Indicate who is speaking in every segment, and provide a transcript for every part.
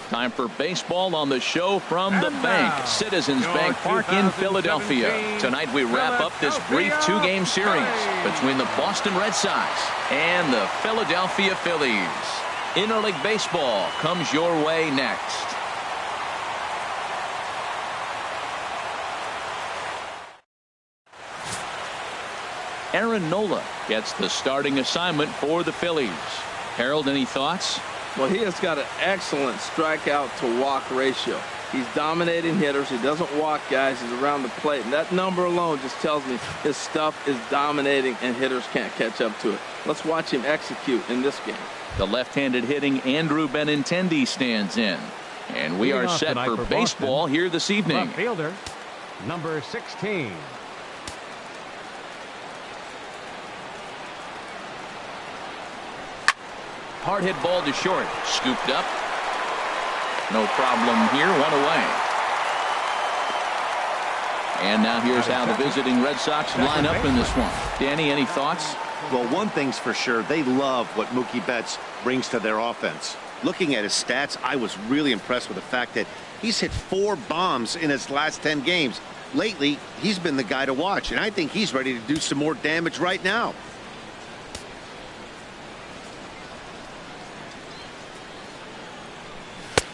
Speaker 1: Time for baseball on the show from the bank. Citizens Bank Park in Philadelphia. Tonight we wrap up this brief two-game series between the Boston Red Sox and the Philadelphia Phillies. Interleague baseball comes your way next. Aaron Nola gets the starting assignment for the Phillies. Harold, any thoughts?
Speaker 2: Well, he has got an excellent strikeout to walk ratio. He's dominating hitters. He doesn't walk guys. He's around the plate. And that number alone just tells me his stuff is dominating and hitters can't catch up to it. Let's watch him execute in this game.
Speaker 1: The left-handed hitting Andrew Benintendi stands in. And we are set for baseball
Speaker 3: Boston.
Speaker 1: here this evening.
Speaker 3: Left fielder, number 16.
Speaker 1: Hard hit ball to short. Scooped up. No problem here. One away. And now here's how the visiting Red Sox line up in this one. Danny, any thoughts?
Speaker 4: Well, one thing's for sure. They love what Mookie Betts brings to their offense. Looking at his stats, I was really impressed with the fact that he's hit 4 bombs in his last 10 games. Lately, he's been the guy to watch, and I think he's ready to do some more damage right now.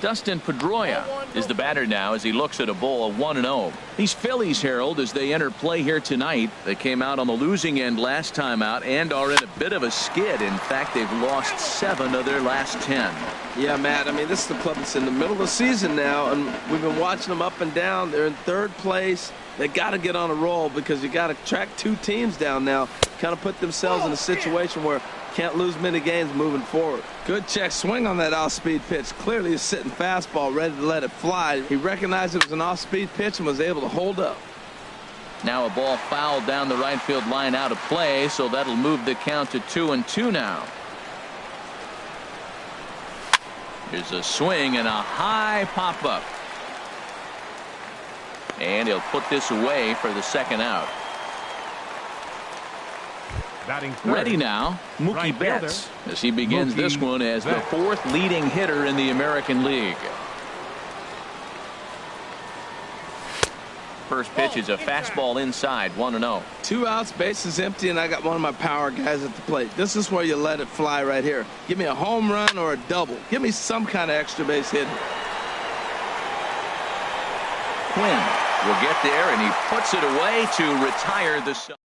Speaker 1: Dustin Pedroia is the batter now as he looks at a bowl of 1-0. These Phillies, Harold, as they enter play here tonight. They came out on the losing end last time out and are in a bit of a skid. In fact, they've lost 7 of their last 10.
Speaker 2: Yeah, Matt, I mean, this is the club that's in the middle of the season now, and we've been watching them up and down. They're in 3rd place. They got to get on a roll because you got to track 2 teams down now, kind of put themselves in a situation where can't lose many games moving forward. Good check swing on that off-speed pitch. Clearly a sitting fastball ready to let it fly. He recognized it was an off-speed pitch and was able to hold up.
Speaker 1: Now a ball fouled down the right field line out of play, so that'll move the count to 2-2 now. Here's a swing and a high pop-up. And he'll put this away for the second out. Ready now, Mookie Betts, as he begins this one as the 4th leading hitter in the American League. First pitch is a fastball inside, 1-0.
Speaker 2: 2 outs, bases empty, and I got one of my power guys at the plate. This is where you let it fly right here. Give me a home run or a double. Give me some kind of extra base hit.
Speaker 1: Quinn will get there, and he puts it away to retire the.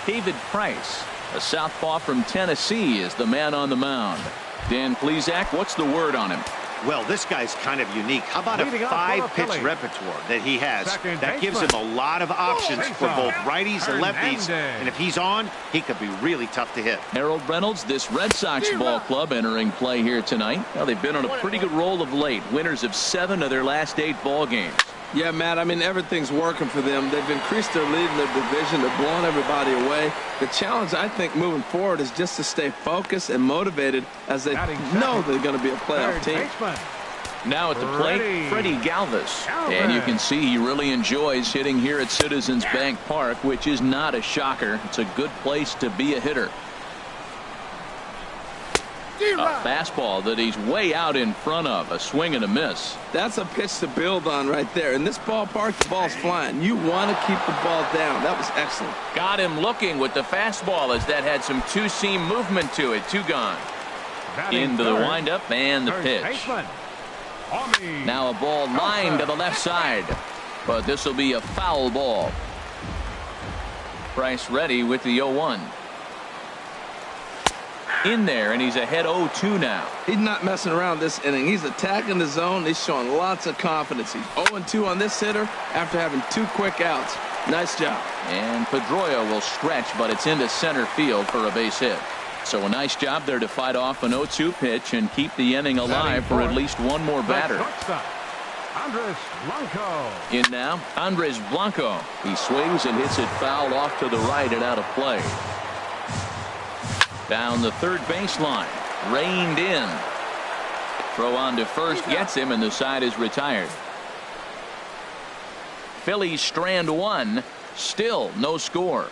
Speaker 1: David Price, a southpaw from Tennessee, is the man on the mound. Dan Plesac, what's the word on him?
Speaker 4: Well, this guy's kind of unique. How about a 5-pitch repertoire that he has? That gives him a lot of options for both righties and lefties. And if he's on, he could be really tough to hit.
Speaker 1: Harold Reynolds, this Red Sox ball club entering play here tonight. Well, they've been on a pretty good roll of late. Winners of 7 of their last 8 ball games.
Speaker 2: Yeah, Matt, I mean, everything's working for them. They've increased their lead in their division. They're blowing everybody away. The challenge, I think, moving forward is just to stay focused and motivated as they know they're going to be a playoff team.
Speaker 1: Now at the plate, Freddie Galvis. And you can see he really enjoys hitting here at Citizens Bank Park, which is not a shocker. It's a good place to be a hitter. A fastball that he's way out in front of. A swing and a miss.
Speaker 2: That's a pitch to build on right there. In this ballpark, the ball's flying. You want to keep the ball down. That was excellent.
Speaker 1: Got him looking with the fastball as that had some two-seam movement to it. 2 gone. Into the windup and the pitch. Now a ball lined to the left side. But this will be a foul ball. Price ready with the 0-1. In there, and he's ahead 0-2 now.
Speaker 2: He's not messing around this inning. He's attacking the zone. He's showing lots of confidence. He's 0-2 on this hitter after having 2 quick outs. Nice job.
Speaker 1: And Pedroia will stretch, but it's into center field for a base hit. So a nice job there to fight off an 0-2 pitch and keep the inning alive for at least one more batter. In now, Andres Blanco. He swings and hits it foul off to the right and out of play. Down the third baseline. Reined in. Throw on to first gets him, and the side is retired. Phillies strand one. Still no score.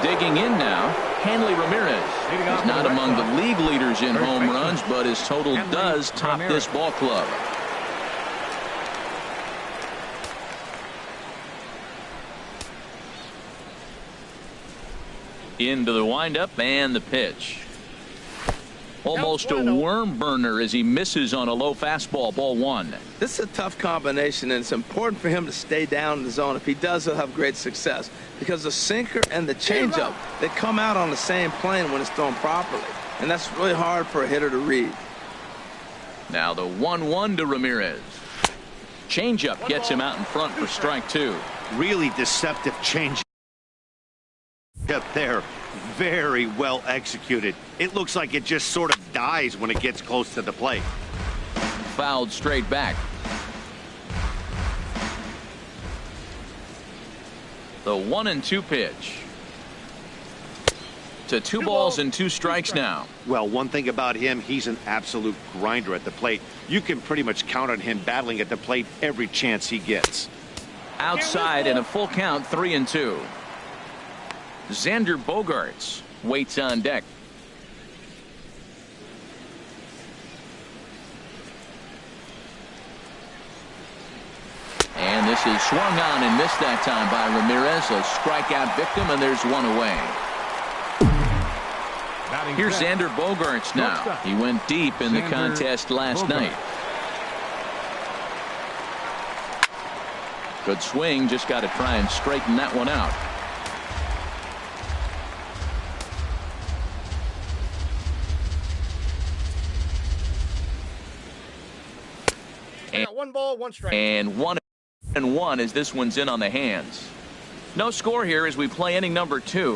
Speaker 1: Digging in now, Hanley Ramirez. He's not among the league leaders in home runs, but his total does top this ball club. Into the windup and the pitch. Almost a worm burner as he misses on a low fastball. Ball one.
Speaker 2: This is a tough combination, and it's important for him to stay down in the zone. If he does, he'll have great success, because the sinker and the changeup, they come out on the same plane when it's thrown properly, and that's really hard for a hitter to read.
Speaker 1: Now the 1-1 to Ramirez. Changeup gets him out in front for strike two.
Speaker 4: Really deceptive change up there. Very well executed. It looks like it just sort of dies when it gets close to the plate.
Speaker 1: Fouled straight back. The 1-2 pitch. To two balls and two strikes now.
Speaker 4: Well, one thing about him, he's an absolute grinder at the plate. You can pretty much count on him battling at the plate every chance he gets.
Speaker 1: Outside and a full count, 3-2. Xander Bogaerts waits on deck. And this is swung on and missed that time by Ramirez. A strikeout victim, and there's one away. Here's Xander Bogaerts now. He went deep in the contest last night. Good swing, just got to try and straighten that one out.
Speaker 5: One ball, one strike.
Speaker 1: And 1-1 as this one's in on the hands. No score here as we play inning number 2.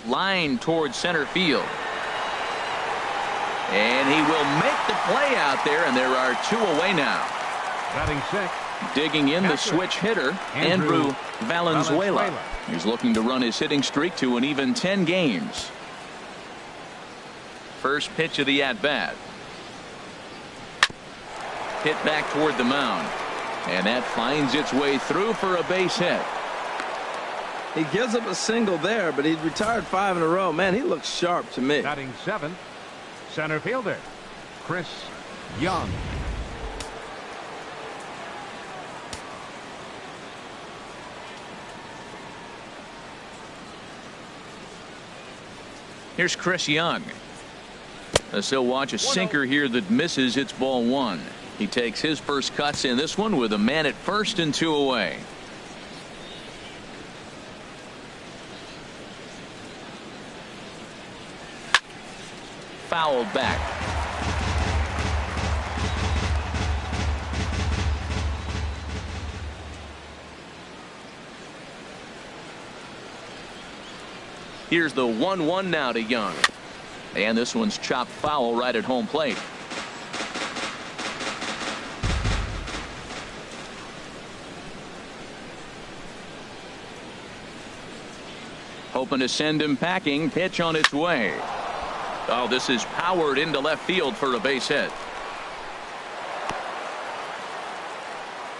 Speaker 1: Line towards center field. And he will make the play out there, and there are two away now.
Speaker 3: Batting six.
Speaker 1: Digging in the switch hitter, Andrew Valenzuela. He's looking to run his hitting streak to an even 10 games. First pitch of the at-bat. Hit back toward the mound. And that finds its way through for a base hit.
Speaker 2: He gives up a single there, but he's retired 5 in a row. Man, he looks sharp to me.
Speaker 3: Batting seventh, center fielder, Chris Young.
Speaker 1: Here's Chris Young. As he'll watch a sinker here that misses. It's ball one. He takes his first cuts in this one with a man at first and 2 away. Fouled back. Here's the 1-1 now to Young. And this one's chopped foul right at home plate. Hoping to send him packing. Pitch on its way. Oh, this is powered into left field for a base hit.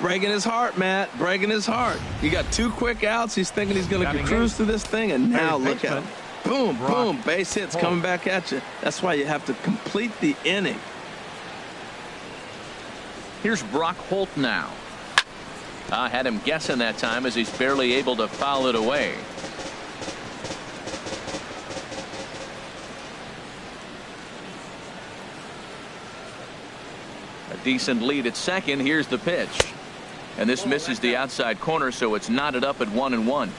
Speaker 2: Breaking his heart, Matt. Breaking his heart. He got 2 quick outs. He's thinking he's going to cruise through this thing, and now look at him. Boom, boom. Base hits coming back at you. That's why you have to complete the inning.
Speaker 1: Here's Brock Holt now. Had him guessing that time as he's barely able to foul it away. A decent lead at second. Here's the pitch. And this misses the outside corner, so it's knotted up at 1-1.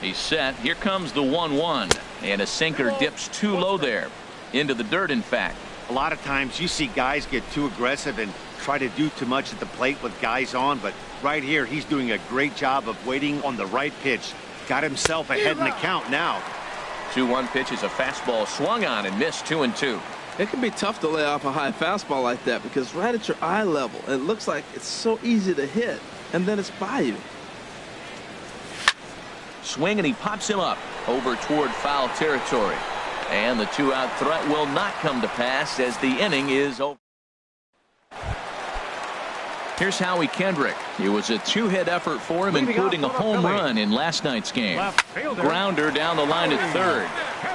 Speaker 1: He's set. Here comes the 1-1. And a sinker dips too low there. Into the dirt, in fact.
Speaker 4: A lot of times you see guys get too aggressive and try to do too much at the plate with guys on, but right here he's doing a great job of waiting on the right pitch. Got himself ahead in the count now.
Speaker 1: 2-1 pitch is a fastball swung on and missed, 2-2.
Speaker 2: It can be tough to lay off a high fastball like that because right at your eye level, it looks like it's so easy to hit, and then it's by you.
Speaker 1: Swing, and he pops him up over toward foul territory. And the 2-out threat will not come to pass as the inning is over. Here's Howie Kendrick. It was a 2-hit effort for him, including a home run in last night's game. Grounder down the line at third.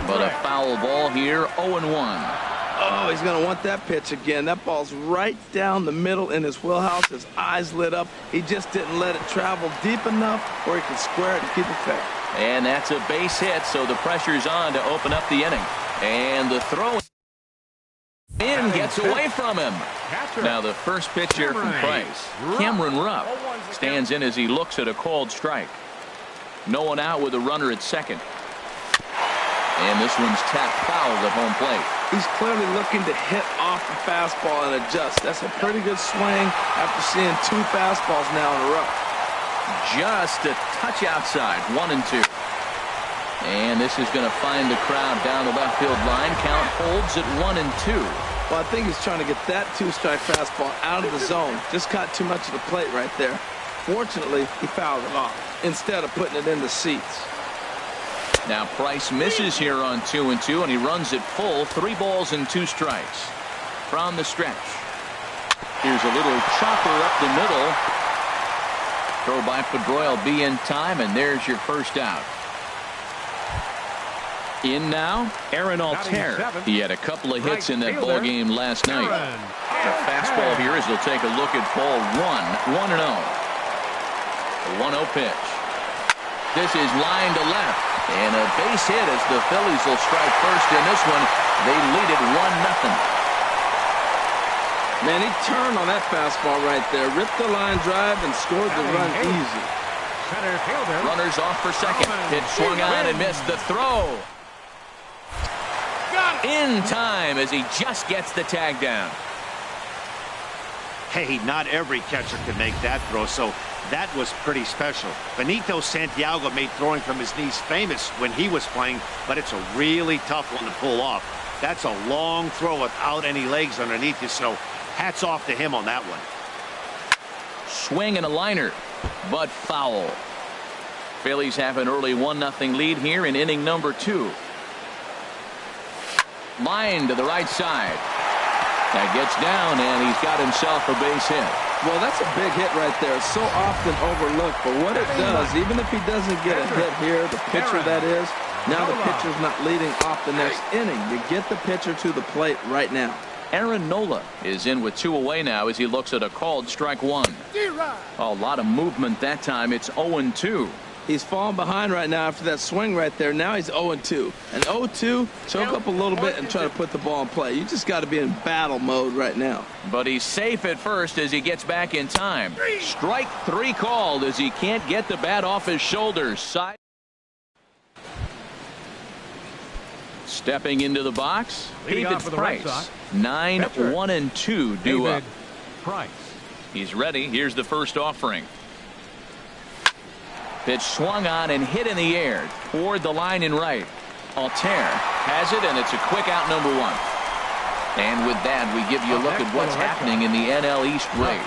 Speaker 1: But a foul ball here, 0-1.
Speaker 2: Oh, he's going to want that pitch again. That ball's right down the middle in his wheelhouse. His eyes lit up. He just didn't let it travel deep enough where he could square it and keep it fair.
Speaker 1: And that's a base hit, so the pressure's on to open up the inning. And the throw in gets away from him. Now the first pitch here from Price. Cameron Rupp stands in as he looks at a called strike. No one out with a runner at second. And this one's tapped foul at home plate.
Speaker 2: He's clearly looking to hit off the fastball and adjust. That's a pretty good swing after seeing 2 fastballs now in a row.
Speaker 1: Just a touch outside, 1-2. And this is going to find the crowd down the left field line. Count holds at 1-2.
Speaker 2: Well, I think he's trying to get that 2-strike fastball out of the zone. Just caught too much of the plate right there. Fortunately, he fouled it off instead of putting it in the seats.
Speaker 1: Now Price misses here on 2-2, and he runs it full. 3 balls and 2 strikes from the stretch. Here's a little chopper up the middle. Throw by Pedroia will be in time, and there's your first out. In now, Aaron Altair. He had a couple of hits in that ball game last night. The fastball here as he'll take a look at ball 1. 1-0. The 1-0 pitch. This is line to left. And a base hit as the Phillies will strike first in this one. They lead it 1-0.
Speaker 2: Man, he turned on that fastball right there. Ripped the line drive and scored the run easy.
Speaker 3: Center fielder.
Speaker 1: Runners off for second. Pitch swung on and missed the throw. In time as he just gets the tag down.
Speaker 4: Hey, not every catcher can make that throw, so that was pretty special. Benito Santiago made throwing from his knees famous when he was playing, but it's a really tough one to pull off. That's a long throw without any legs underneath you, so hats off to him on that one.
Speaker 1: Swing and a liner, but foul. Phillies have an early 1-0 lead here in inning number 2. Line to the right side. That gets down, and he's got himself a base hit.
Speaker 2: Well, that's a big hit right there. It's so often overlooked, but what it does, even if he doesn't get a hit here, the pitcher that is, now the pitcher's not leading off the next inning. You get the pitcher to the plate right now.
Speaker 1: Aaron Nola is in with 2 away now as he looks at a called strike 1. A lot of movement that time. It's 0-2.
Speaker 2: He's falling behind right now after that swing right there. Now he's 0-2. And 0-2, choke up a little bit and try to put the ball in play. You just got to be in battle mode right now.
Speaker 1: But he's safe at first as he gets back in time. Strike 3 called as he can't get the bat off his shoulders. Side. Stepping into the box, David Price. 9-1-2 due up.
Speaker 3: Price.
Speaker 1: He's ready. Here's the first offering. Pitch swung on and hit in the air toward the line in right. Altair has it, and it's a quick out, number 1. And with that, we give you a look at what's happening in the NL East race.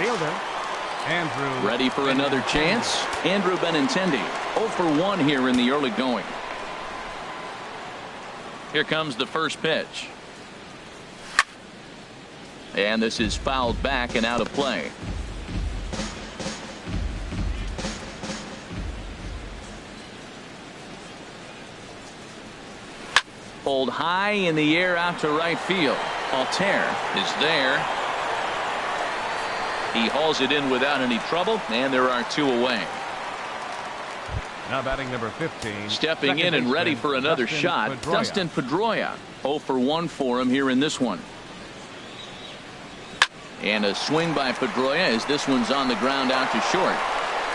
Speaker 1: Ready for another chance? Andrew Benintendi, 0 for 1 here in the early going. Here comes the first pitch. And this is fouled back and out of play. Pulled high in the air out to right field. Altair is there. He hauls it in without any trouble, and there are 2 away.
Speaker 3: Now batting number 15.
Speaker 1: Stepping in and ready for another shot, Dustin Pedroia. 0 for 1 for him here in this one. And a swing by Pedroia as this one's on the ground out to short.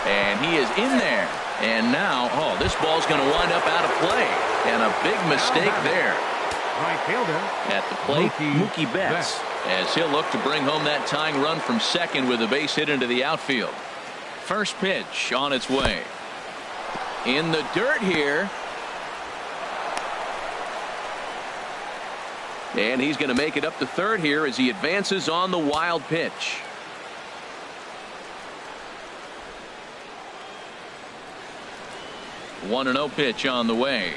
Speaker 1: And he is in there. And now, this ball's going to wind up out of play. And a big mistake there.
Speaker 3: Right fielder.
Speaker 1: At the plate, Mookie Betts. As he'll look to bring home that tying run from second with a base hit into the outfield. First pitch on its way. In the dirt here. And he's going to make it up to third here as he advances on the wild pitch. One and 0 pitch on the way.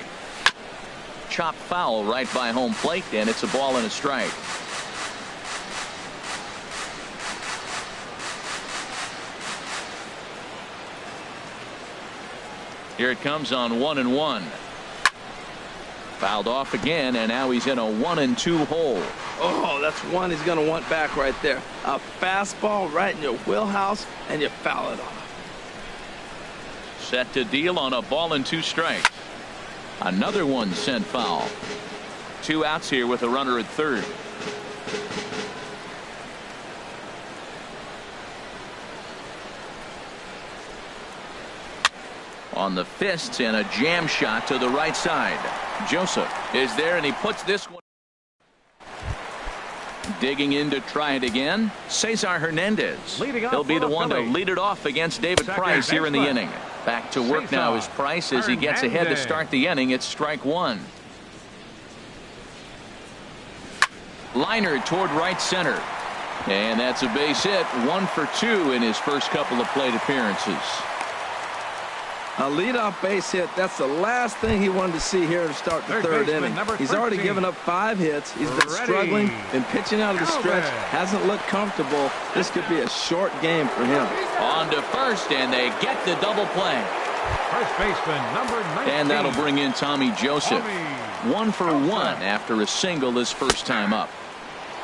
Speaker 1: Chop foul right by home plate, and it's a ball and a strike. Here it comes on 1-1. Fouled off again, and now he's in a 1-2 hole.
Speaker 2: Oh, that's one he's going to want back right there. A fastball right in your wheelhouse, and you foul it off.
Speaker 1: Set to deal on a ball and 2 strikes. Another one sent foul. 2 outs here with a runner at third. On the fists and a jam shot to the right side. Joseph is there, and he puts this one. Digging in to try it again. Cesar Hernandez. He'll be the one to lead it off against David Price here in the inning. Back to work now is Price as he gets ahead to start the inning. It's strike 1. Liner toward right center. And that's a base hit. 1 for 2 in his first couple of plate appearances.
Speaker 2: A leadoff base hit. That's the last thing he wanted to see here to start the third inning. He's already given up 5 hits. He's been struggling, been pitching out of the stretch, hasn't looked comfortable. This could be a short game for him.
Speaker 1: On to first, and they get the double play.
Speaker 3: First baseman number 19.
Speaker 1: And that'll bring in Tommy Joseph. 1 for 1 after a single his first time up.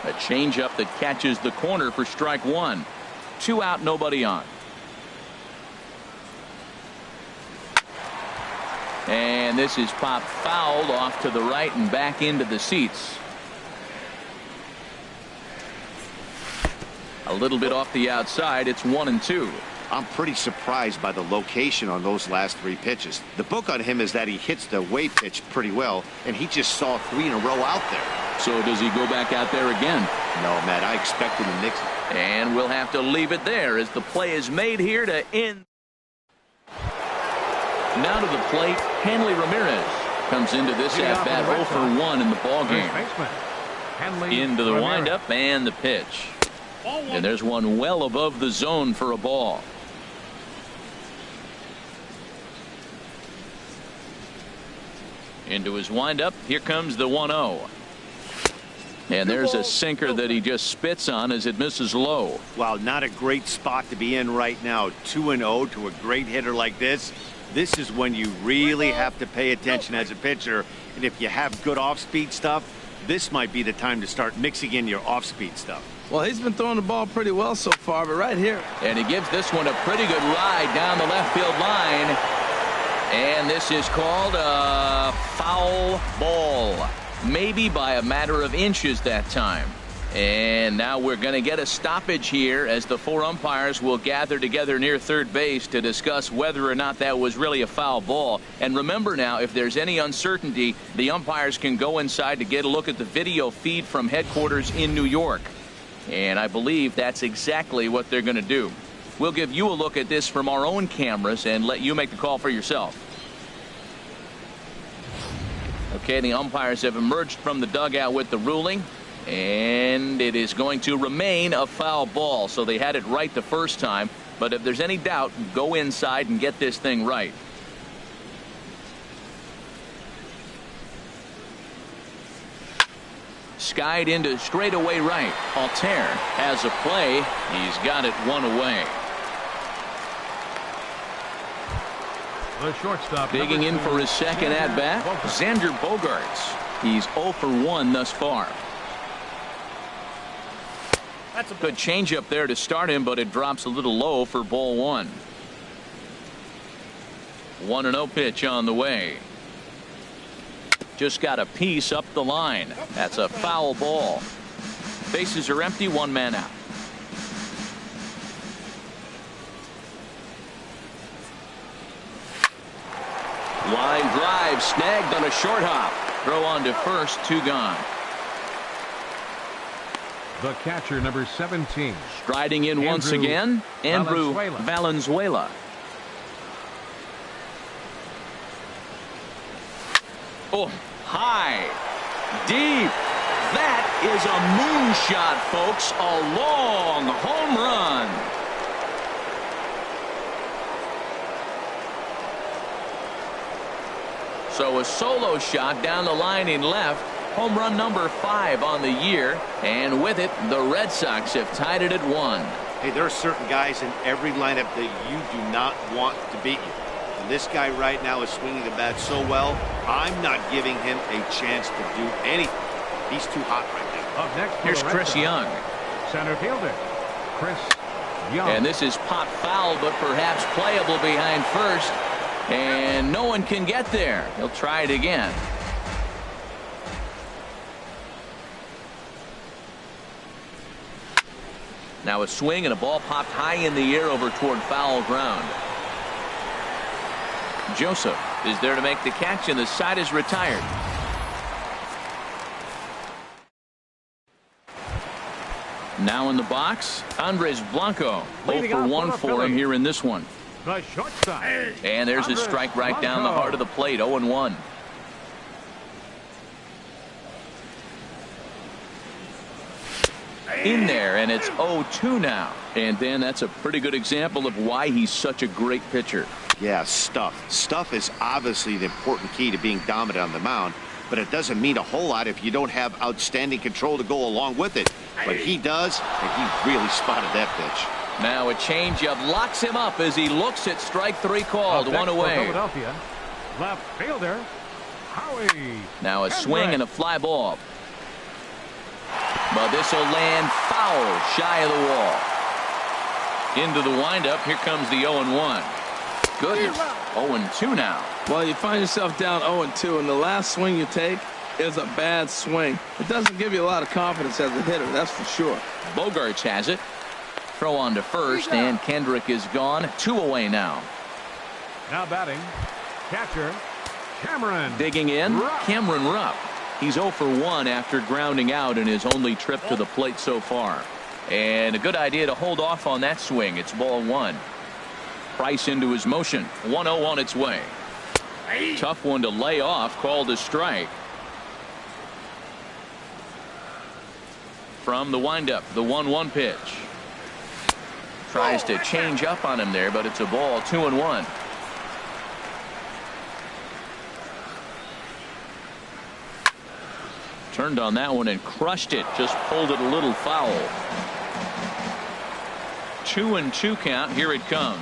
Speaker 1: A changeup that catches the corner for strike 1. 2 out, nobody on. And this is popped fouled off to the right and back into the seats. A little bit off the outside. It's 1-2.
Speaker 4: I'm pretty surprised by the location on those last 3 pitches. The book on him is that he hits the way pitch pretty well, and he just saw 3 in a row out there.
Speaker 1: So does he go back out there again?
Speaker 4: No, Matt, I expect him to mix it.
Speaker 1: And we'll have to leave it there as the play is made here to end. Now to the plate, Hanley Ramirez comes into this at-bat 0 for 1 in the ballgame. Into the windup and the pitch. And there's one well above the zone for a ball. Into his windup. Here comes the 1-0. And there's a sinker that he just spits on as it misses low.
Speaker 4: Wow, not a great spot to be in right now. 2-0 to a great hitter like this. This is when you really have to pay attention as a pitcher. And if you have good off-speed stuff, this might be the time to start mixing in your off-speed stuff.
Speaker 2: Well, he's been throwing the ball pretty well so far, but right here.
Speaker 1: And he gives this one a pretty good ride down the left field line. And this is called a foul ball. Maybe by a matter of inches that time. And now we're going to get a stoppage here as the 4 umpires will gather together near third base to discuss whether or not that was really a foul ball. And remember now, if there's any uncertainty, the umpires can go inside to get a look at the video feed from headquarters in New York. And I believe that's exactly what they're going to do. We'll give you a look at this from our own cameras and let you make the call for yourself. Okay, the umpires have emerged from the dugout with the ruling. And it is going to remain a foul ball. So they had it right the first time. But if there's any doubt, go inside and get this thing right. Skied into straightaway right. Altair has a play. He's got it 1 away.
Speaker 3: The shortstop
Speaker 1: digging in for his second at bat, Xander Bogaerts. He's 0 for 1 thus far. That's a good changeup there to start him, but it drops a little low for ball 1. 1-0 pitch on the way. Just got a piece up the line. That's a foul ball. Bases are empty, 1 man out. Line drive snagged on a short hop. Throw on to first, 2 gone.
Speaker 3: The catcher, number 17.
Speaker 1: Striding in once again, Andrew Valenzuela. Oh, high, deep, That is a moonshot, folks. A long home run. So a solo shot down the line in left. Home run number 5 on the year. And with it, the Red Sox have tied it at 1.
Speaker 4: Hey, there are certain guys in every lineup that you do not want to beat you. And this guy right now is swinging the bat so well, I'm not giving him a chance to do anything. He's too hot right now.
Speaker 3: Up next,
Speaker 1: here's Chris Young.
Speaker 3: Center fielder, Chris Young.
Speaker 1: And this is pop foul, but perhaps playable behind first. And no one can get there. He'll try it again. Now a swing and a ball popped high in the air over toward foul ground. Joseph is there to make the catch, and the side is retired. Now in the box, Andres Blanco. 0 for 1 for him here in this one.
Speaker 3: The shortstop.
Speaker 1: And there's a strike right down the heart of the plate. 0-1. In there, and it's 0-2 now. And then that's a pretty good example of why he's such a great pitcher.
Speaker 4: Yeah, stuff. Stuff is obviously the important key to being dominant on the mound, but it doesn't mean a whole lot if you don't have outstanding control to go along with it. But he does, and he really spotted that pitch.
Speaker 1: Now a changeup locks him up as he looks at strike 3 called. 1 away.
Speaker 3: Philadelphia, left fielder, Howie.
Speaker 1: Now a swing and a fly ball. But this will land foul shy of the wall. Into the windup. Here comes the 0-1. Goodness. 0-2 now.
Speaker 2: Well, you find yourself down 0-2, and the last swing you take is a bad swing. It doesn't give you a lot of confidence as a hitter, that's for sure.
Speaker 1: Bogarts has it. Throw on to first, and Kendrick is gone. 2 away now.
Speaker 3: Now batting, catcher, Cameron.
Speaker 1: Digging in,
Speaker 3: Rupp.
Speaker 1: Cameron Rupp. He's 0 for 1 after grounding out in his only trip to the plate so far. And a good idea to hold off on that swing. It's ball 1. Price into his motion. 1-0 on its way. Tough one to lay off. Called a strike. From the windup, the 1-1 pitch. Tries to change up on him there, but it's a ball. 2-1. Turned on that one and crushed it. Just pulled it a little foul. 2-2 count. Here it comes.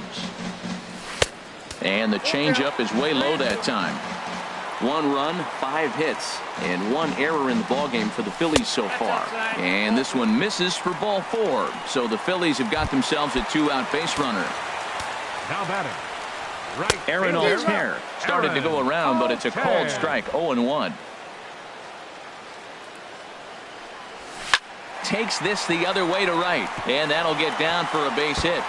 Speaker 1: And the changeup is way low that time. 1 run, 5 hits, and 1 error in the ballgame for the Phillies so far. And this one misses for ball 4. So the Phillies have got themselves a 2-out base runner.
Speaker 3: Now batting, right
Speaker 1: Aaron
Speaker 3: fielder,
Speaker 1: Altair started to go around, but it's a called strike. 0-1. Takes this the other way to right, and that'll get down for a base hit.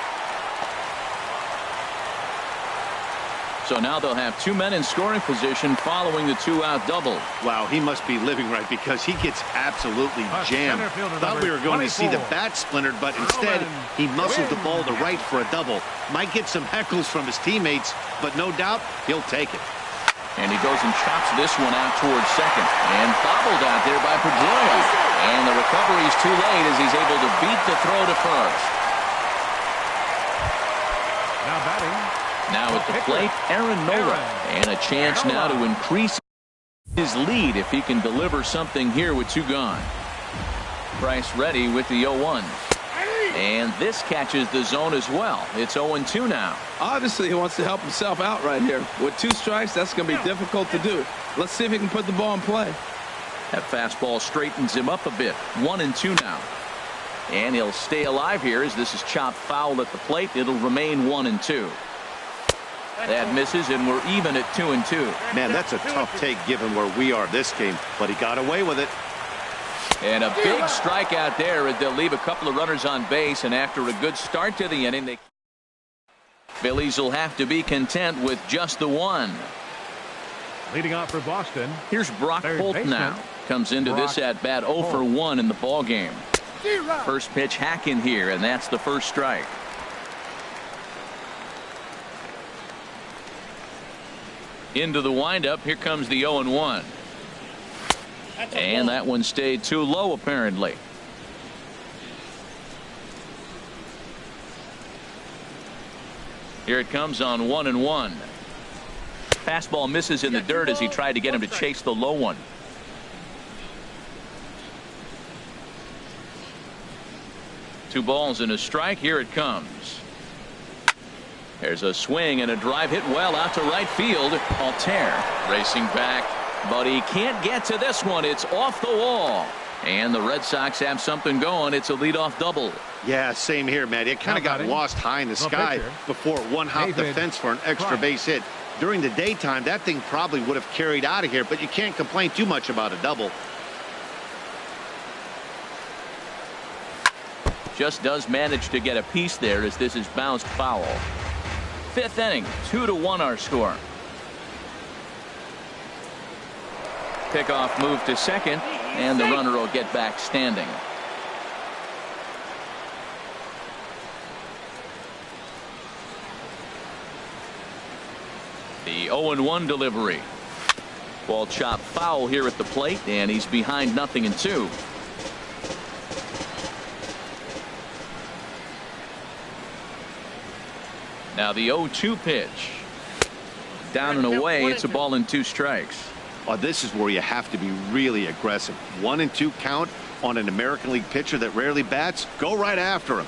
Speaker 1: So now they'll have 2 men in scoring position following the 2-out double.
Speaker 4: Wow, he must be living right because he gets absolutely jammed. Thought we were going to see the bat splintered, but instead he muscles the ball to right for a double. Might get some heckles from his teammates, but no doubt he'll take it.
Speaker 1: And he goes and chops this one out towards second. And bobbled out there by Pedroia. And the recovery's too late as he's able to beat the throw to first.
Speaker 3: Now batting.
Speaker 1: Now at the plate, Aaron Nola. And a chance now to increase his lead if he can deliver something here with 2 gone. Price ready with the 0-1. And this catches the zone as well. It's 0-2 now.
Speaker 2: Obviously, he wants to help himself out right here. With 2 strikes, that's going to be difficult to do. Let's see if he can put the ball in play.
Speaker 1: That fastball straightens him up a bit. 1-2 now. And he'll stay alive here as this is chopped foul at the plate. It'll remain 1-2. That misses, and we're even at 2-2.
Speaker 4: Man, that's a tough take given where we are this game, but he got away with it.
Speaker 1: And a big strikeout there as they'll leave a couple of runners on base, and after a good start to the inning, the Phillies will have to be content with just the 1.
Speaker 3: Leading off for Boston.
Speaker 1: Here's Brock Holt now. Comes into this at bat 0 for 1 in the ball game. First pitch hack in here, and that's the first strike. Into the windup. Here comes the 0-1. And that one stayed too low, apparently. Here it comes on 1-1. Fastball misses in the dirt as he tried to get him to chase the low one. Two balls and a strike. Here it comes. There's a swing and a drive hit well out to right field. Altair racing back, but he can't get to this one. It's off the wall. And the Red Sox have something going. It's a leadoff double.
Speaker 4: Yeah, same here, man. It kind of got lost high in the sky before it one-hopped the fence for an extra base hit. During the daytime, that thing probably would have carried out of here, but you can't complain too much about a double.
Speaker 1: Just does manage to get a piece there as this is bounced foul. Fifth inning, 2-1 our score. Pickoff move to second, and the runner will get back standing. The 0-1 delivery. Ball chopped foul here at the plate, and he's behind 0-2. Now the 0-2 pitch. Down and away. It's a ball and 2 strikes.
Speaker 4: Well, this is where you have to be really aggressive. 1-2 count on an American League pitcher that rarely bats. Go right after him.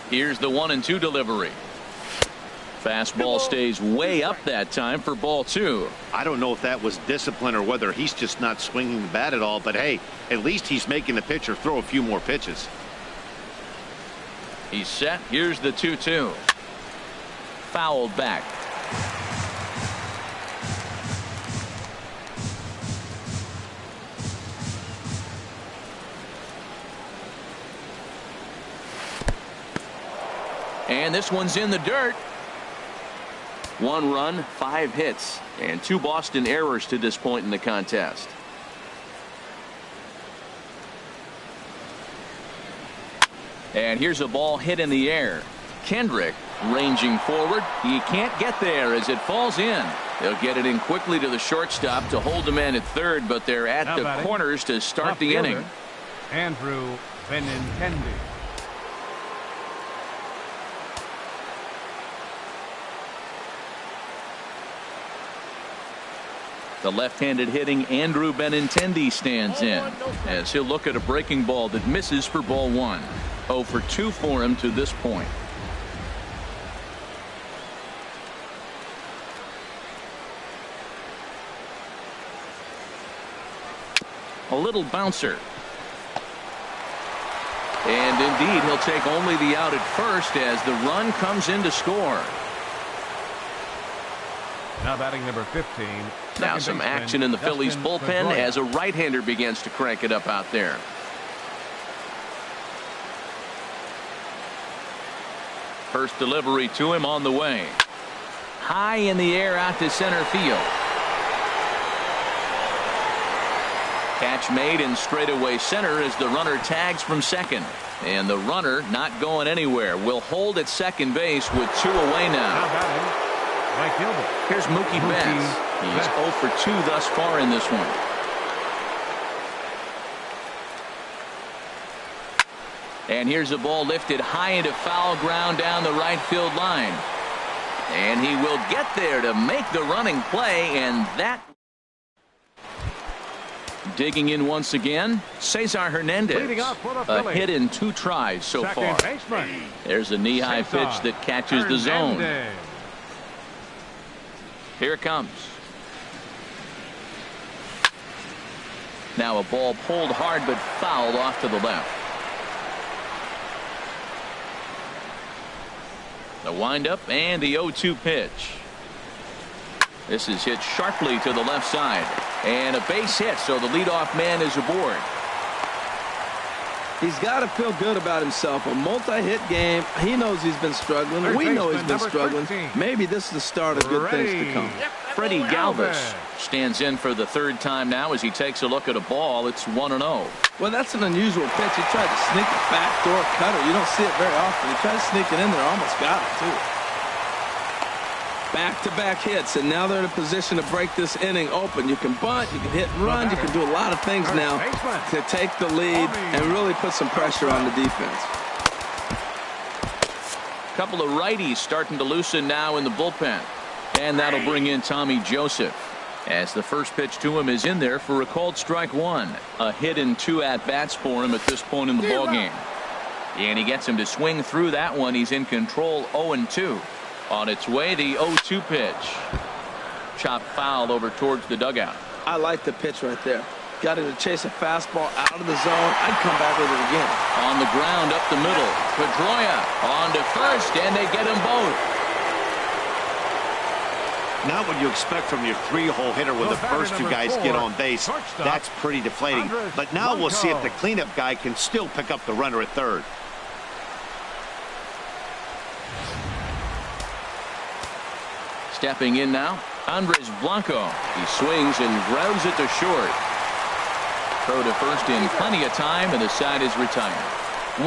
Speaker 1: Here's the 1-2 delivery. Fastball stays way up that time for ball 2.
Speaker 4: I don't know if that was discipline or whether he's just not swinging the bat at all, but hey, at least he's making the pitcher throw a few more pitches.
Speaker 1: He's set. Here's the 2-2. Fouled back. And this one's in the dirt. 1 run, 5 hits, and 2 Boston errors to this point in the contest. And here's a ball hit in the air. Kendrick ranging forward. He can't get there as it falls in. They'll get it in quickly to the shortstop to hold the man at third, but they're at the corners to start the inning.
Speaker 3: Andrew Benintendi.
Speaker 1: The left-handed hitting Andrew Benintendi stands in as he'll look at a breaking ball that misses for ball 1. 0 for 2 for him to this point. A little bouncer. And indeed, he'll take only the out at first as the run comes in to score.
Speaker 3: Now batting number 15.
Speaker 1: Now some action in the Phillies bullpen as a right-hander begins to crank it up out there. First delivery to him on the way. High in the air out to center field. Catch made in straightaway center as the runner tags from second. And the runner not going anywhere. Will hold at second base with 2 away now. Here's Mookie Betts. He's 0 for 2 thus far in this one. And here's a ball lifted high into foul ground down the right field line. And he will get there to make the running play, and that. Digging in once again, Cesar Hernandez. A hit in 2 tries so far. There's a knee-high pitch that catches the zone. Here it comes. Now a ball pulled hard but fouled off to the left. The windup and the 0-2 pitch. This is hit sharply to the left side. And a base hit, so the leadoff man is aboard.
Speaker 2: He's got to feel good about himself. A multi-hit game. He knows he's been struggling. We know he's been struggling. Maybe this is the start of good things to come.
Speaker 1: Freddie Galvis stands in for the 3rd time now as he takes a look at a ball. It's 1-0.
Speaker 2: Well, that's an unusual pitch. He tried to sneak a backdoor cutter. You don't see it very often. He tried to sneak it in there. Almost got it, too. Back-to-back hits, and now they're in a position to break this inning open. You can bunt, you can hit and run, you can do a lot of things now to take the lead and really put some pressure on the defense.
Speaker 1: Couple of righties starting to loosen now in the bullpen. And that'll bring in Tommy Joseph, as the first pitch to him is in there for a called strike one. A hit and 2 at-bats for him at this point in the ballgame. And he gets him to swing through that one. He's in control, 0-2. On its way, the 0-2 pitch. Chopped foul over towards the dugout.
Speaker 2: I like the pitch right there. Got him to chase a fastball out of the zone. I'd come back with it again.
Speaker 1: On the ground up the middle. Pedroia on to first, and they get them both.
Speaker 4: Not what you expect from your 3-hole hitter when the first 2 guys get on base. That's pretty deflating. But now we'll see if the cleanup guy can still pick up the runner at third.
Speaker 1: Stepping in now, Andres Blanco. He swings and grounds it to short. Throw to first in plenty of time, and the side is retired.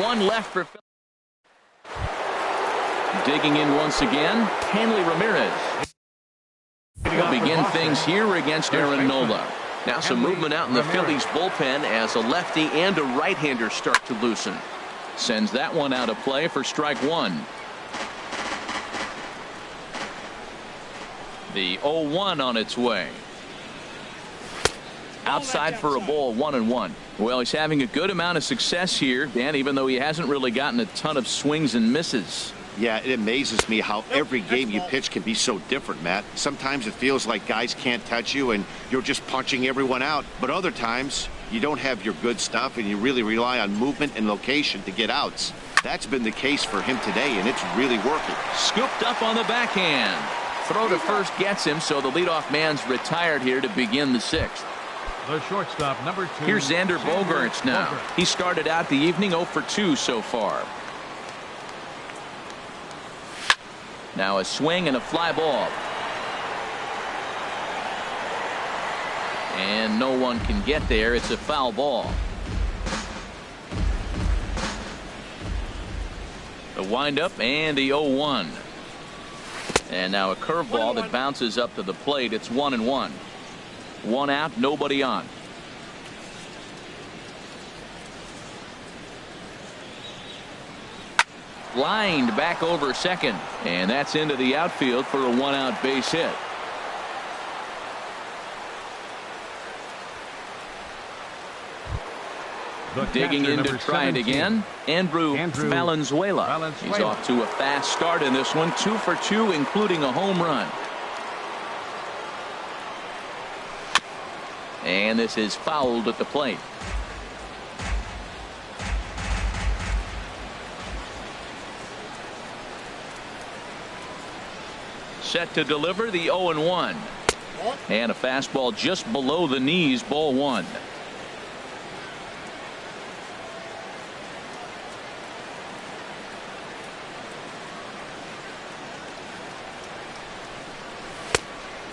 Speaker 1: One left for Philly. Digging in once again, Hanley Ramirez. He'll begin things here against Aaron Nola. Now some movement out in the Phillies bullpen as a lefty and a right-hander start to loosen. Sends that one out of play for strike one. The 0-1 on its way. Outside for a ball, 1-1. Well, he's having a good amount of success here, Dan, even though he hasn't really gotten a ton of swings and misses.
Speaker 4: Yeah, it amazes me how every game you pitch can be so different, Matt. Sometimes it feels like guys can't touch you and you're just punching everyone out. But other times, you don't have your good stuff and you really rely on movement and location to get outs. That's been the case for him today, and it's really working.
Speaker 1: Scooped up on the backhand. Throw to first gets him, so the leadoff man's retired here to begin the 6th.
Speaker 3: The shortstop, number 2.
Speaker 1: Here's Xander Bogaerts now. He started out the evening 0 for 2 so far. Now a swing and a fly ball. And no one can get there. It's a foul ball. The windup and the 0-1. And now a curveball that bounces up to the plate. It's 1-1. 1 out, nobody on. Lined back over second, and that's into the outfield for a 1-out base hit. Digging in to try it again, Andrew Valenzuela. He's off to a fast start in this one, 2 for 2, including a home run. And this is fouled at the plate. Set to deliver the 0-1. And a fastball just below the knees, ball 1.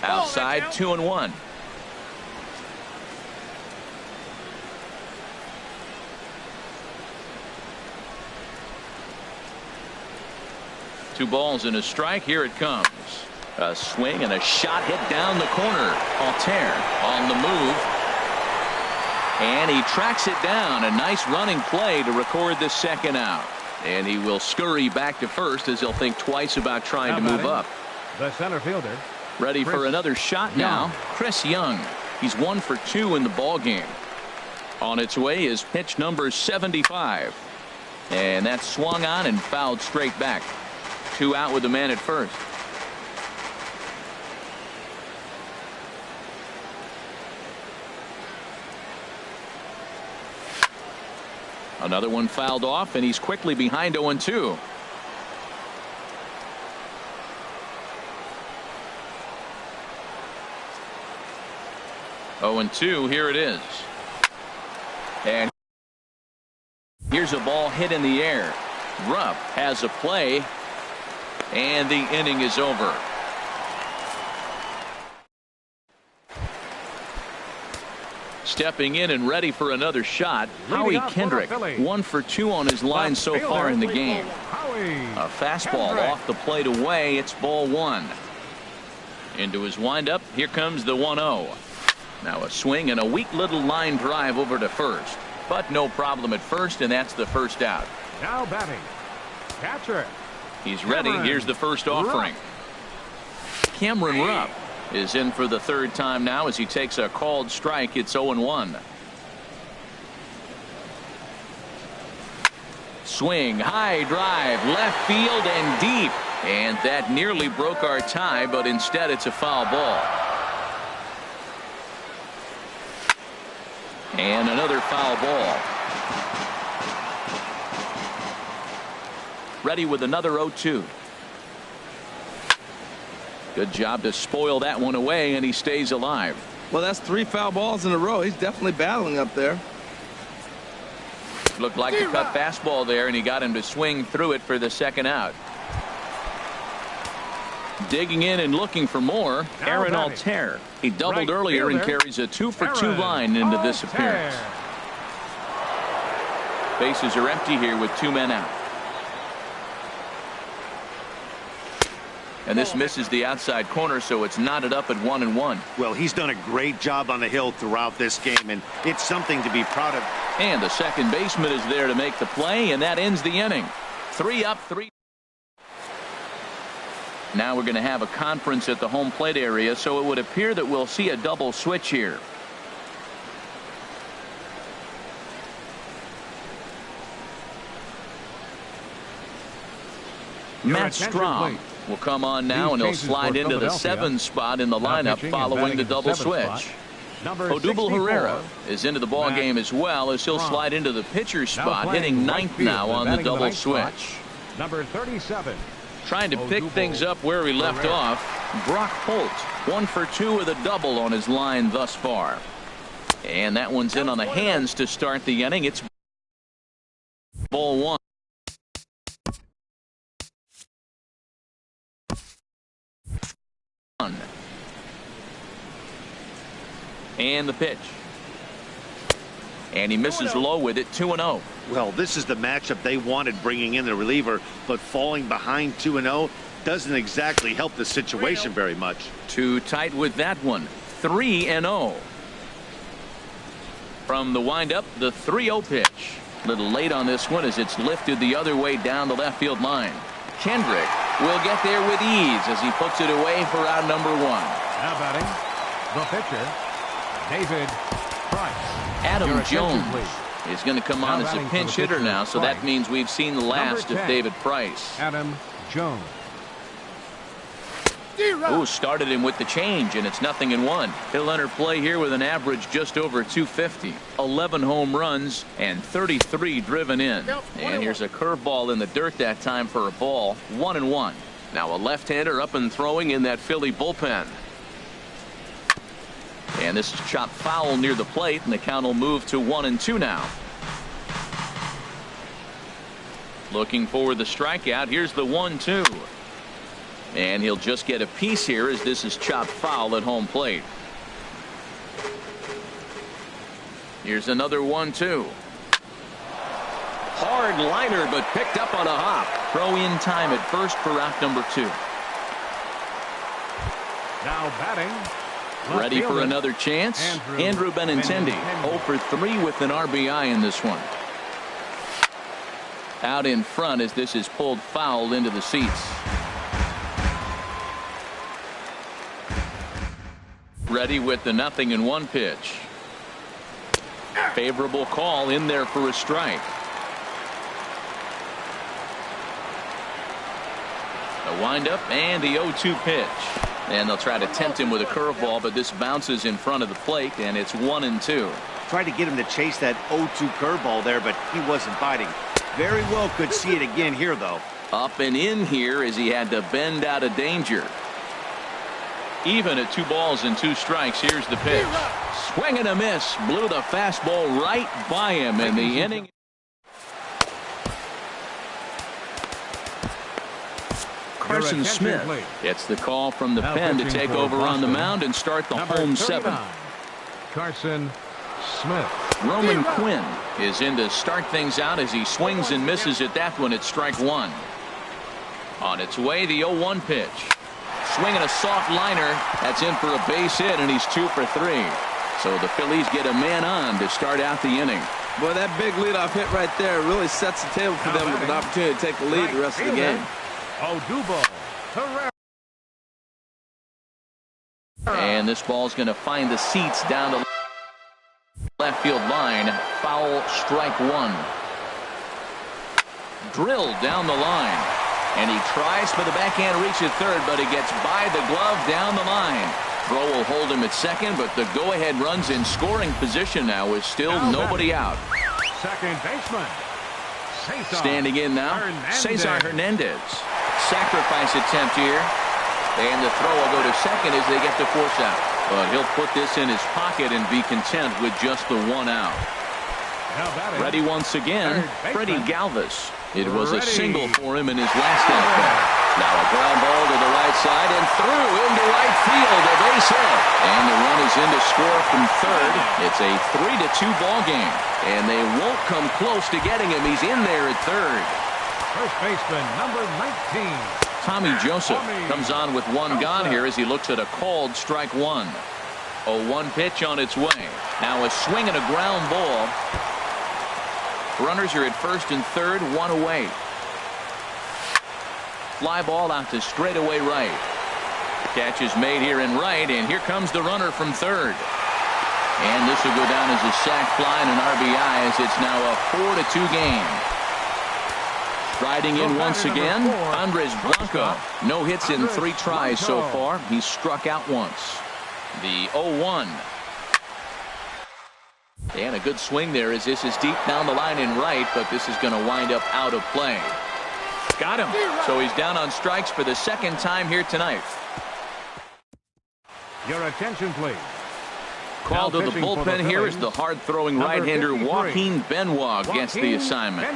Speaker 1: Outside, 2-1. Two balls and a strike. Here it comes. A swing and a shot hit down the corner. Altair on the move. And he tracks it down. A nice running play to record the 2nd out. And he will scurry back to first as he'll think twice about trying to move up.
Speaker 3: The center fielder.
Speaker 1: Ready for another shot now. Chris Young. He's 1 for 2 in the ball game. On its way is pitch number 75. And that's swung on and fouled straight back. 2 out with the man at first. Another one fouled off, and he's quickly behind 0-2. Oh, and 2, here it is. And here's a ball hit in the air. Rupp has a play, and the inning is over. Stepping in and ready for another shot, Howie Kendrick, 1 for 2 on his line so far in the game. A fastball off the plate away. It's ball 1. Into his windup. Here comes the 1-0. Now a swing and a weak little line drive over to first. But no problem at first, and that's the first out.
Speaker 3: Now batting. Catcher.
Speaker 1: He's ready. Here's the first offering. Cameron Rupp is in for the third time now as he takes a called strike. It's 0-1. Swing, high drive, left field and deep. And that nearly broke our tie, but instead it's a foul ball. And another foul ball. Ready with another 0-2. Good job to spoil that one away, and he stays alive.
Speaker 2: Well, that's 3 foul balls in a row. He's definitely battling up there.
Speaker 1: Looked like a cut fastball there, and he got him to swing through it for the second out. Digging in and looking for more, Aaron Altair. He doubled earlier and carries a 2-for-2 line into this appearance. Bases are empty here with 2 men out. And this misses the outside corner, so it's knotted up at 1-1.
Speaker 4: Well, he's done a great job on the hill throughout this game, and it's something to be proud of.
Speaker 1: And the second baseman is there to make the play, and that ends the inning. 3 up, 3. Now we're going to have a conference at the home plate area, so it would appear that we'll see a double switch here. Matt Strom will come on now, and he'll slide into the 7 spot in the lineup following the double switch. Odubel Herrera is into the ball game as well, as he'll slide into the pitcher spot, hitting 9th now on the double switch.
Speaker 3: Number 37.
Speaker 1: Trying to pick things up where he left off. Brock Holt, 1 for 2 with a double on his line thus far. And that one's in on the hands to start the inning. It's ball 1. And the pitch. And he misses low with it. 2-0.
Speaker 4: Well, this is the matchup they wanted, bringing in the reliever, but falling behind 2-0 doesn't exactly help the situation very much.
Speaker 1: Too tight with that one. 3-0. From the windup, the 3-0 pitch. A little late on this one as it's lifted the other way down the left field line. Kendrick will get there with ease as he puts it away for out number 1.
Speaker 3: Now batting, the pitcher, David Price.
Speaker 1: Adam Jones is going to come on as a pinch hitter now, so that means we've seen the last of David Price.
Speaker 3: Adam Jones.
Speaker 1: Ooh, started him with the change, and it's 0-1. He'll enter play here with an average just over 250. 11 home runs and 33 driven in. And here's a curveball in the dirt that time for a ball. 1-1. Now a left-hander up and throwing in that Philly bullpen. And this is chopped foul near the plate, and the count will move to 1-2 now. Looking for the strikeout. Here's the 1-2. And he'll just get a piece here as this is chopped foul at home plate. Here's another 1-2. Hard liner, but picked up on a hop. Throw in time at first for out number 2.
Speaker 3: Now batting.
Speaker 1: Ready for another chance. Andrew Benintendi 0 for 3 with an RBI in this one. Out in front as this is pulled foul into the seats. Ready with the 0-1 pitch. Favorable call in there for a strike. A windup and the 0-2 pitch. And they'll try to tempt him with a curveball, but this bounces in front of the plate, and it's 1-2.
Speaker 4: Tried to get him to chase that 0-2 curveball there, but he wasn't biting. Very well could see it again here, though.
Speaker 1: Up and in here as he had to bend out of danger. Even at 2 balls and 2 strikes. Here's the pitch. Swing and a miss. Blew the fastball right by him in the inning. Carson Smith gets the call from the pen to take over on the mound and start the home 7.
Speaker 3: Carson Smith.
Speaker 1: Roman Quinn is in to start things out as he swings and misses at that one at strike 1. On its way, the 0-1 pitch. swing and a soft liner. That's in for a base hit, and he's 2 for 3. So the Phillies get a man on to start out the inning.
Speaker 2: Boy, that big leadoff hit right there really sets the table for them with an opportunity to take the lead the rest of the game.
Speaker 1: And this ball's going to find the seats down the left field line. Foul, strike 1. Drilled down the line. And he tries for the backhand reach at third, but he gets by the glove down the line. Throw will hold him at second, but the go-ahead runs in scoring position now with still nobody out.
Speaker 3: Second baseman.
Speaker 1: Standing in now, Cesar Hernandez. Sacrifice attempt here. And the throw will go to second as they get the force out. But he'll put this in his pocket and be content with just the 1 out. Ready once again, Freddie Galvis. It was a single for him in his last at-bat. Now a ground ball to the right side and through into right field. A base hit. And the run is in to score from third. It's a 3-2 ball game. And they won't come close to getting him. He's in there at third.
Speaker 3: First baseman, number 19.
Speaker 1: Tommy Joseph comes on with 1 gone here as he looks at a called strike 1. 0-1 pitch on its way. Now a swing and a ground ball. Runners are at first and third, 1 away. Fly ball out to straightaway right. Catch is made here in right, and here comes the runner from third. And this will go down as a sac fly and an RBI as it's now a 4-2 game. Riding in once again, Andres Blanco. No hits in 3 tries so far. He's struck out once. The 0-1. And a good swing there as this is deep down the line in right, but this is going to wind up out of play. Got him. So he's down on strikes for the second time here tonight.
Speaker 3: Your attention, please.
Speaker 1: Called to the bullpen here is the hard-throwing right-hander Joaquin Benoit gets the assignment.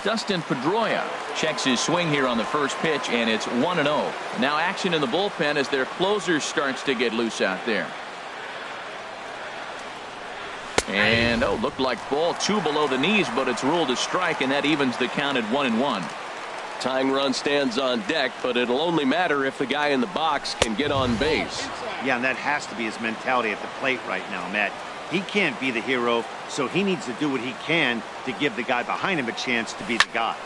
Speaker 1: Dustin Pedroia checks his swing here on the first pitch, and it's 1-0. Now action in the bullpen as their closer starts to get loose out there. And looked like ball 2 below the knees, but it's ruled a strike, and that evens the count at 1-1.
Speaker 5: Tying run stands on deck, but it'll only matter if the guy in the box can get on base.
Speaker 4: Yeah, and that has to be his mentality at the plate right now, Matt. He can't be the hero, so he needs to do what he can to give the guy behind him a chance to be the guy.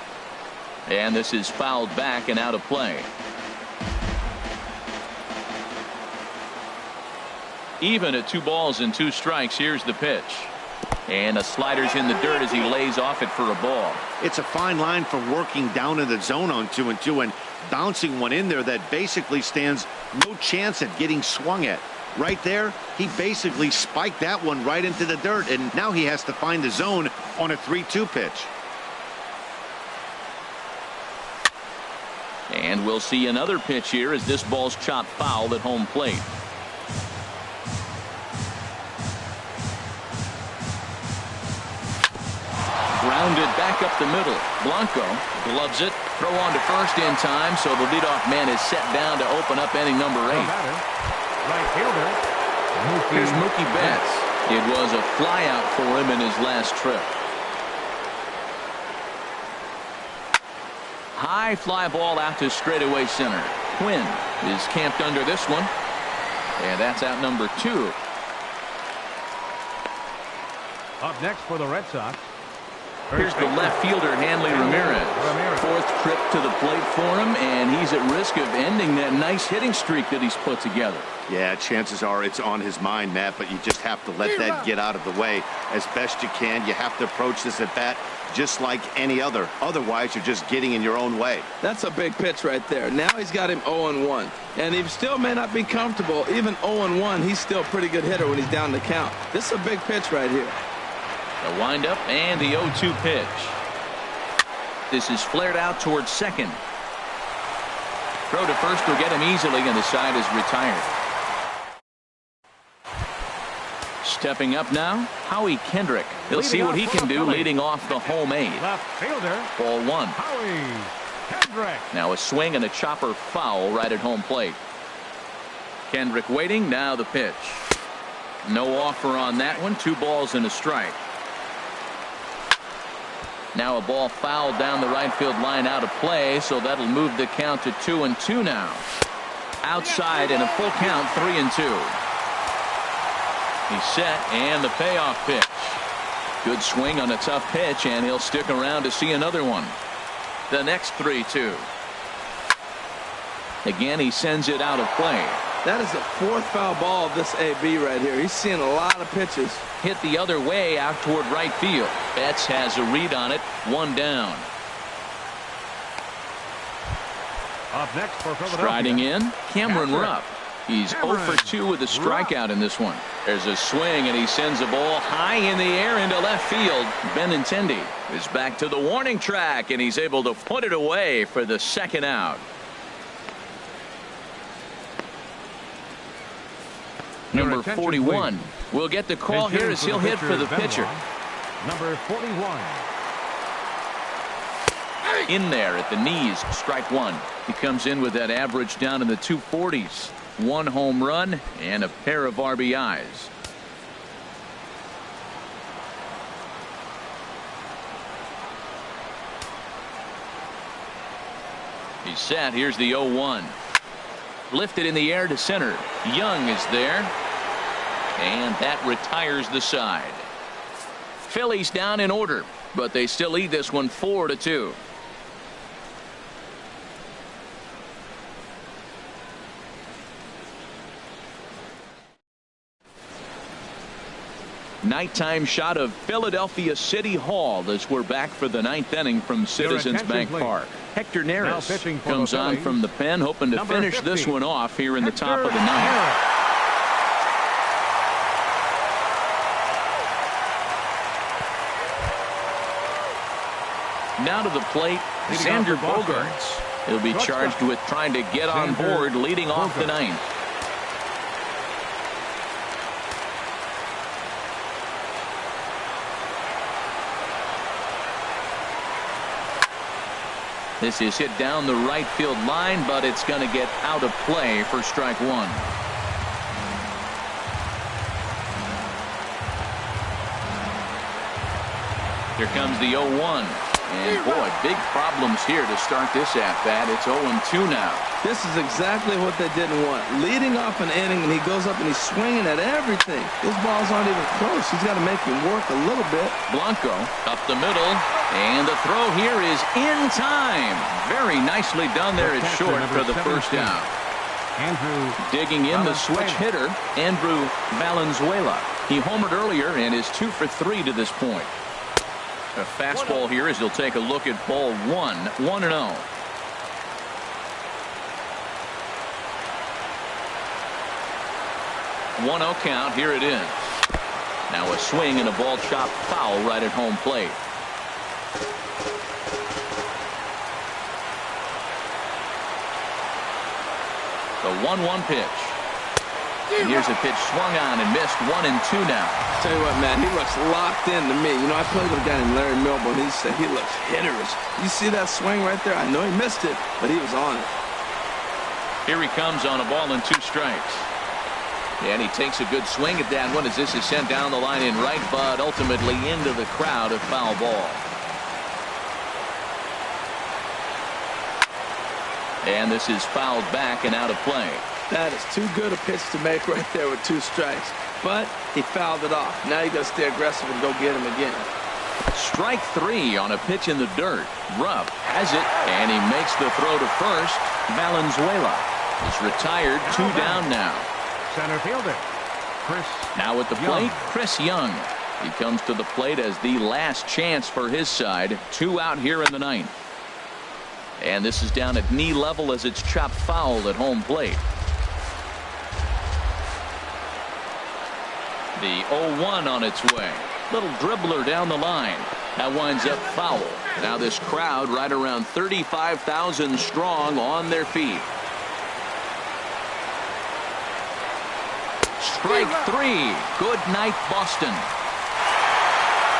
Speaker 1: And this is fouled back and out of play. Even at 2 balls and 2 strikes. Here's the pitch. And a slider's in the dirt as he lays off it for a ball.
Speaker 4: It's a fine line for working down in the zone on 2-2 and bouncing one in there that basically stands no chance at getting swung at. Right there, he basically spiked that one right into the dirt, and now he has to find the zone on a 3-2 pitch.
Speaker 1: And we'll see another pitch here as this ball's chopped foul at home plate. Grounded back up the middle. Blanco gloves it. Throw on to first in time, so the leadoff man is set down to open up inning number 8.
Speaker 3: Right fielder.
Speaker 1: Here's Mookie Betts. It was a flyout for him in his last trip. High fly ball out to straightaway center. Quinn is camped under this one. And that's out number 2.
Speaker 3: Up next for the Red Sox.
Speaker 1: Here's the left fielder, Hanley Ramirez. 4th trip to the plate for him, and he's at risk of ending that nice hitting streak that he's put together.
Speaker 4: Yeah, chances are it's on his mind, Matt, but you just have to let that get out of the way as best you can. You have to approach this at bat just like any other. Otherwise, you're just getting in your own way.
Speaker 2: That's a big pitch right there. Now he's got him 0-1. And he still may not be comfortable. Even 0-1, he's still a pretty good hitter when he's down the count. This is a big pitch right here.
Speaker 1: The windup and the 0-2 pitch. This is flared out towards second. Throw to first will get him easily, and the side is retired. Stepping up now, Howie Kendrick. He'll see what he can do leading off the home 8.
Speaker 3: Left fielder.
Speaker 1: Ball 1.
Speaker 3: Howie Kendrick.
Speaker 1: Now a swing and a chopper foul right at home plate. Kendrick waiting. Now the pitch. No offer on that one. 2 balls and a strike. Now a ball fouled down the right field line out of play, so that'll move the count to 2-2 now. Outside and a full count, 3-2. He's set, and the payoff pitch. Good swing on a tough pitch, and he'll stick around to see another one. The next 3-2. Again, he sends it out of play.
Speaker 2: That is the fourth foul ball of this AB right here. He's seeing a lot of pitches.
Speaker 1: Hit the other way out toward right field. Betts has a read on it. One down.
Speaker 3: Up next for Philadelphia.
Speaker 1: Striding in, Cameron Rupp. He's 0 for 2 with a strikeout in this one. There's a swing, and he sends a ball high in the air into left field. Benintendi is back to the warning track, and he's able to put it away for the second out. Number 41 will get the call here as he'll hit for the pitcher.
Speaker 3: Number 41.
Speaker 1: In there at the knees, strike one. He comes in with that average down in the 240s. One home run and a pair of RBIs. He's set. Here's the 0-1. Lifted in the air to center. Young is there. And that retires the side. Phillies down in order, but they still lead this one 4-2. Nighttime shot of Philadelphia City Hall as we're back for the ninth inning from Citizens Bank Park. Hector Neris comes on from the pen, hoping to finish this one off here in the top of the ninth. Now to the plate, Xander Bogaerts. He'll be charged with trying to get on board leading off the ninth. This is hit down the right field line, but it's going to get out of play for strike one. Here comes the 0-1. And boy, big problems here to start this at-bat. It's 0-2 now.
Speaker 2: This is exactly what they didn't want. Leading off an inning, and he goes up and he's swinging at everything. His balls aren't even close. He's got to make him work a little bit.
Speaker 1: Blanco up the middle, and the throw here is in time. Very nicely done there at short for the first down.
Speaker 3: Andrew
Speaker 1: digging in, the switch hitter, Andrew Valenzuela. He homered earlier and is 2 for 3 to this point. A fastball here as he'll take a look at ball 1, 1-0. One 0 count. Here it is. Now a swing and a ball chopped foul right at home plate. The 1-1 pitch. And here's a pitch swung on and missed. 1-2 now.
Speaker 2: Tell you what, man, he looks locked in to me. You know, I played with a guy named Larry Milburn. He said he looks hitters. You see that swing right there? I know he missed it, but he was on it.
Speaker 1: Here he comes on a ball and 2 strikes. And he takes a good swing at that one as this is sent down the line in right, but ultimately into the crowd, a foul ball. And this is fouled back and out of play.
Speaker 2: That is too good a pitch to make right there with 2 strikes. But he fouled it off. Now you got to stay aggressive and go get him again.
Speaker 1: Strike 3 on a pitch in the dirt. Rupp has it, and he makes the throw to first. Valenzuela is retired. 2 down now.
Speaker 3: Center fielder, Chris.
Speaker 1: Now at the plate, Chris Young. He comes to the plate as the last chance for his side. 2 out here in the ninth. And this is down at knee level as it's chopped foul at home plate. The 0-1 on its way. Little dribbler down the line. That winds up foul. Now this crowd right around 35,000 strong on their feet. Strike 3. Good night, Boston.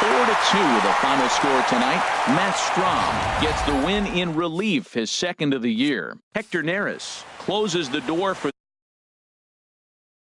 Speaker 1: 4-2 the final score tonight. Matt Strahm gets the win in relief, his second of the year. Hector Neris closes the door for